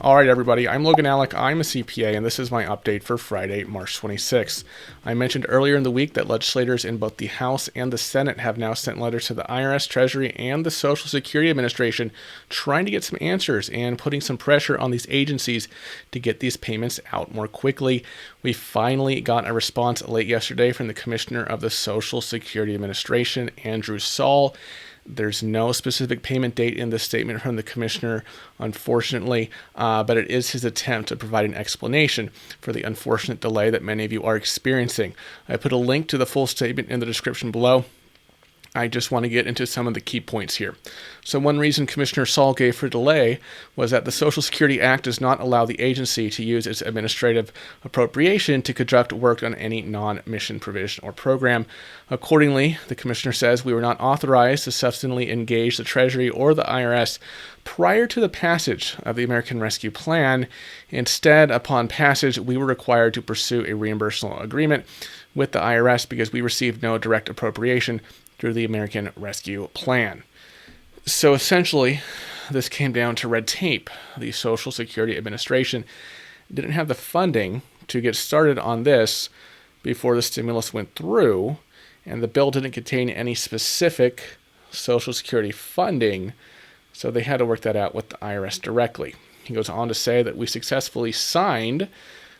All right, everybody, I'm Logan Alec. I'm a CPA, and this is my update for Friday, March 26th. I mentioned earlier in the week that legislators in both the House and the Senate have now sent letters to the IRS, Treasury, and the Social Security Administration trying to get some answers and putting some pressure on these agencies to get these payments out more quickly. We finally got a response late yesterday from the Commissioner of the Social Security Administration, Andrew Saul. There's no specific payment date in the statement from the commissioner, unfortunately, but it is his attempt to provide an explanation for the unfortunate delay that many of you are experiencing. I put a link to the full statement in the description below. I just want to get into some of the key points here. So one reason Commissioner Saul gave for delay was that the Social Security Act does not allow the agency to use its administrative appropriation to conduct work on any non-mission provision or program. Accordingly, the Commissioner says we were not authorized to substantially engage the Treasury or the IRS prior to the passage of the American Rescue Plan. Instead, upon passage, we were required to pursue a reimbursable agreement with the IRS because we received no direct appropriation through the American Rescue Plan. So essentially, this came down to red tape. The Social Security Administration didn't have the funding to get started on this before the stimulus went through, and the bill didn't contain any specific Social Security funding, so they had to work that out with the IRS directly. He goes on to say that we successfully signed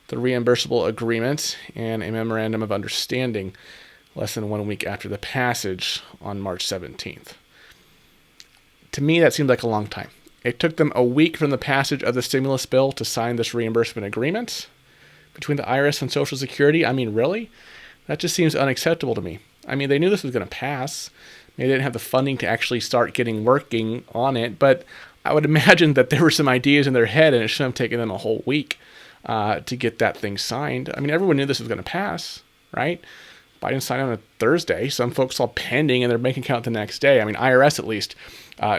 the reimbursable agreement and a memorandum of understanding less than 1 week after the passage on March 17th. To me, that seemed like a long time. It took them a week from the passage of the stimulus bill to sign this reimbursement agreement between the IRS and Social Security. I mean, really? That just seems unacceptable to me. I mean, they knew this was going to pass. Maybe they didn't have the funding to actually start working on it, but I would imagine that there were some ideas in their head and it shouldn't have taken them a whole week to get that thing signed. I mean, everyone knew this was going to pass, right? Biden signed on a Thursday. Some folks saw pending in their bank account the next day. I mean, IRS at least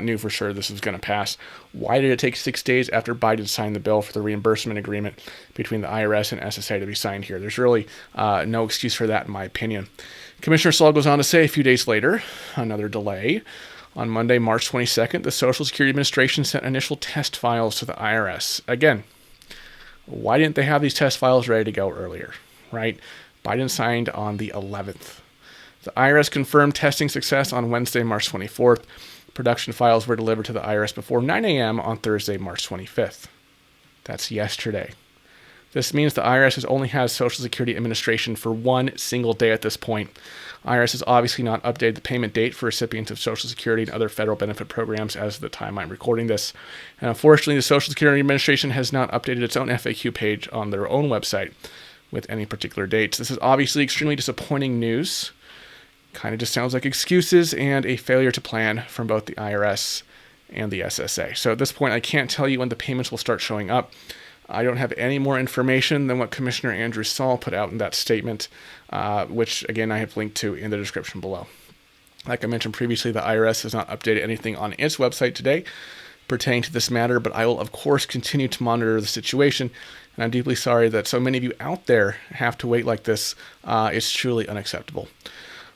knew for sure this was going to pass. Why did it take 6 days after Biden signed the bill for the reimbursement agreement between the IRS and SSA to be signed here? There's really no excuse for that, in my opinion. Commissioner Saul goes on to say a few days later, another delay. On Monday, March 22nd, the Social Security Administration sent initial test files to the IRS. Again, why didn't they have these test files ready to go earlier, right? Biden signed on the 11th. The IRS confirmed testing success on Wednesday, March 24th. Production files were delivered to the IRS before 9 a.m. on Thursday, March 25th. That's yesterday. This means the IRS has only had Social Security Administration for one single day at this point. IRS has obviously not updated the payment date for recipients of Social Security and other federal benefit programs as of the time I'm recording this. And unfortunately, the Social Security Administration has not updated its own FAQ page on their own website with any particular dates. This is obviously extremely disappointing news. Kind of just sounds like excuses and a failure to plan from both the IRS and the SSA. So at this point, I can't tell you when the payments will start showing up. I don't have any more information than what Commissioner Andrew Saul put out in that statement, which, again, I have linked to in the description below. Like I mentioned previously, the IRS has not updated anything on its website today pertaining to this matter, but I will, of course, continue to monitor the situation, and I'm deeply sorry that so many of you out there have to wait like this. It's truly unacceptable.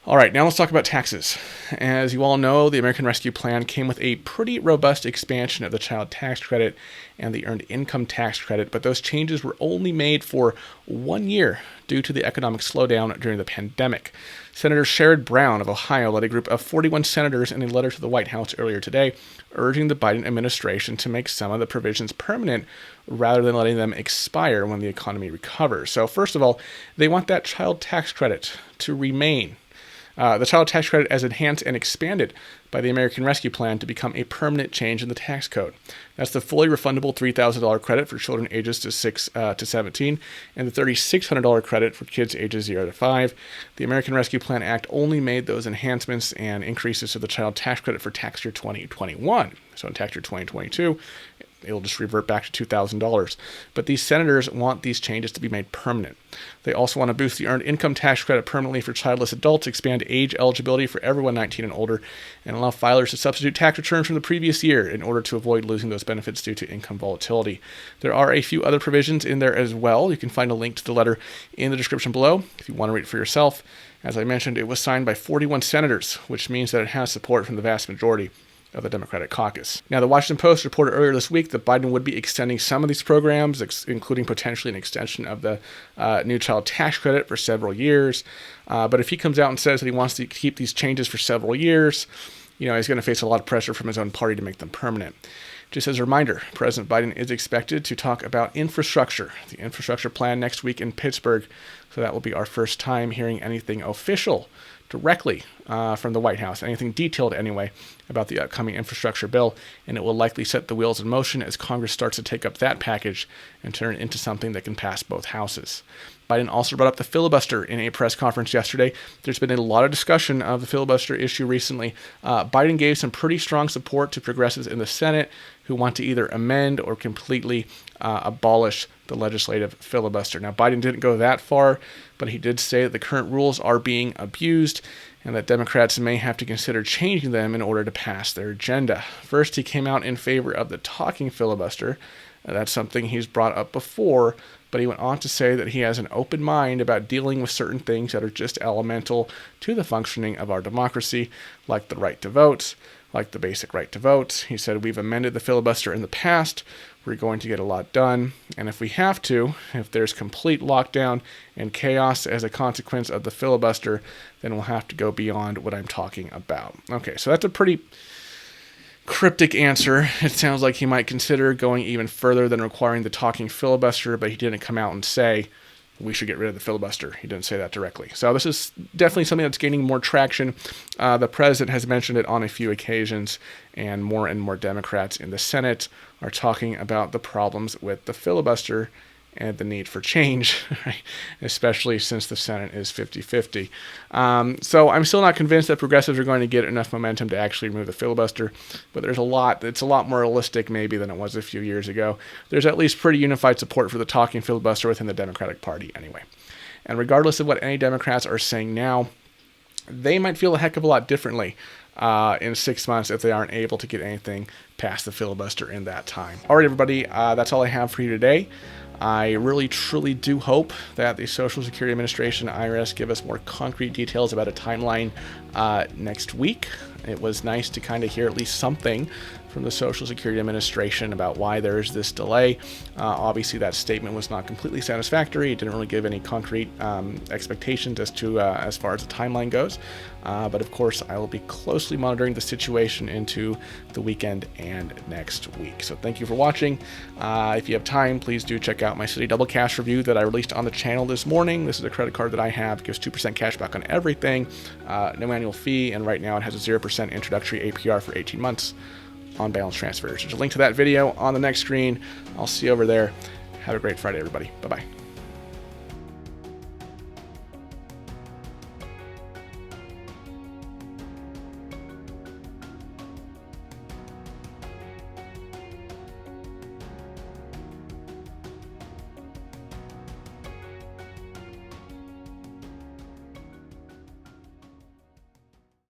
All right, now let's talk about taxes. As you all know, the American Rescue Plan came with a pretty robust expansion of the child tax credit and the earned income tax credit, but those changes were only made for 1 year due to the economic slowdown during the pandemic. Senator Sherrod Brown of Ohio led a group of 41 senators in a letter to the White House earlier today, urging the Biden administration to make some of the provisions permanent rather than letting them expire when the economy recovers. So first of all, they want that child tax credit to remain. The child tax credit as enhanced and expanded by the American Rescue Plan to become a permanent change in the tax code. That's the fully refundable $3,000 credit for children ages 6 to 17 and the $3,600 credit for kids ages 0 to 5. The American Rescue Plan Act only made those enhancements and increases to the child tax credit for tax year 2021. So in tax year 2022, it'll just revert back to $2,000. But these senators want these changes to be made permanent. They also want to boost the earned income tax credit permanently for childless adults, expand age eligibility for everyone 19 and older, and allow filers to substitute tax returns from the previous year in order to avoid losing those benefits due to income volatility. There are a few other provisions in there as well. You can find a link to the letter in the description below if you want to read it for yourself. As I mentioned, it was signed by 41 senators, which means that it has support from the vast majority of the Democratic caucus. Now, the Washington Post reported earlier this week that Biden would be extending some of these programs, including potentially an extension of the new child tax credit for several years. But if he comes out and says that he wants to keep these changes for several years, he's going to face a lot of pressure from his own party to make them permanent. Just as a reminder, President Biden is expected to talk about infrastructure, the infrastructure plan next week in Pittsburgh. So that will be our first time hearing anything official directly from the White House, anything detailed anyway, about the upcoming infrastructure bill. And it will likely set the wheels in motion as Congress starts to take up that package and turn it into something that can pass both houses. Biden also brought up the filibuster in a press conference yesterday. There's been a lot of discussion of the filibuster issue recently. Biden gave some pretty strong support to progressives in the Senate who want to either amend or completely abolish the legislative filibuster. Now, Biden didn't go that far, but he did say that the current rules are being abused and that Democrats may have to consider changing them in order to pass their agenda. First, he came out in favor of the talking filibuster. That's something he's brought up before, but he went on to say that he has an open mind about dealing with certain things that are just elemental to the functioning of our democracy, like the right to vote, like the basic right to vote. He said, we've amended the filibuster in the past. We're going to get a lot done. And if we have to, if there's complete lockdown and chaos as a consequence of the filibuster, then we'll have to go beyond what I'm talking about. Okay, so that's a pretty cryptic answer. It sounds like he might consider going even further than requiring the talking filibuster, but he didn't come out and say we should get rid of the filibuster. He didn't say that directly. So this is definitely something that's gaining more traction. The president has mentioned it on a few occasions, and more Democrats in the Senate are talking about the problems with the filibuster and the need for change, right? Especially since the Senate is 50-50. So I'm still not convinced that progressives are going to get enough momentum to actually remove the filibuster, but it's a lot more realistic maybe than it was a few years ago. There's at least pretty unified support for the talking filibuster within the Democratic Party anyway. And regardless of what any Democrats are saying now, they might feel a heck of a lot differently in 6 months if they aren't able to get anything past the filibuster in that time. All right, everybody, that's all I have for you today. I really, truly do hope that the Social Security Administration, IRS, give us more concrete details about a timeline next week. It was nice to kind of hear at least something from the Social Security Administration about why there is this delay. Obviously, that statement was not completely satisfactory. It didn't really give any concrete expectations as far as the timeline goes. But of course, I will be closely monitoring the situation into the weekend and next week. So thank you for watching. If you have time, please do check out my City Double Cash review that I released on the channel this morning. This is a credit card that I have. It gives 2% cash back on everything, no annual fee, and right now it has a 0% introductory APR for 18 months on balance transfers. There's a link to that video on the next screen. I'll see you over there. Have a great Friday, everybody. Bye-bye.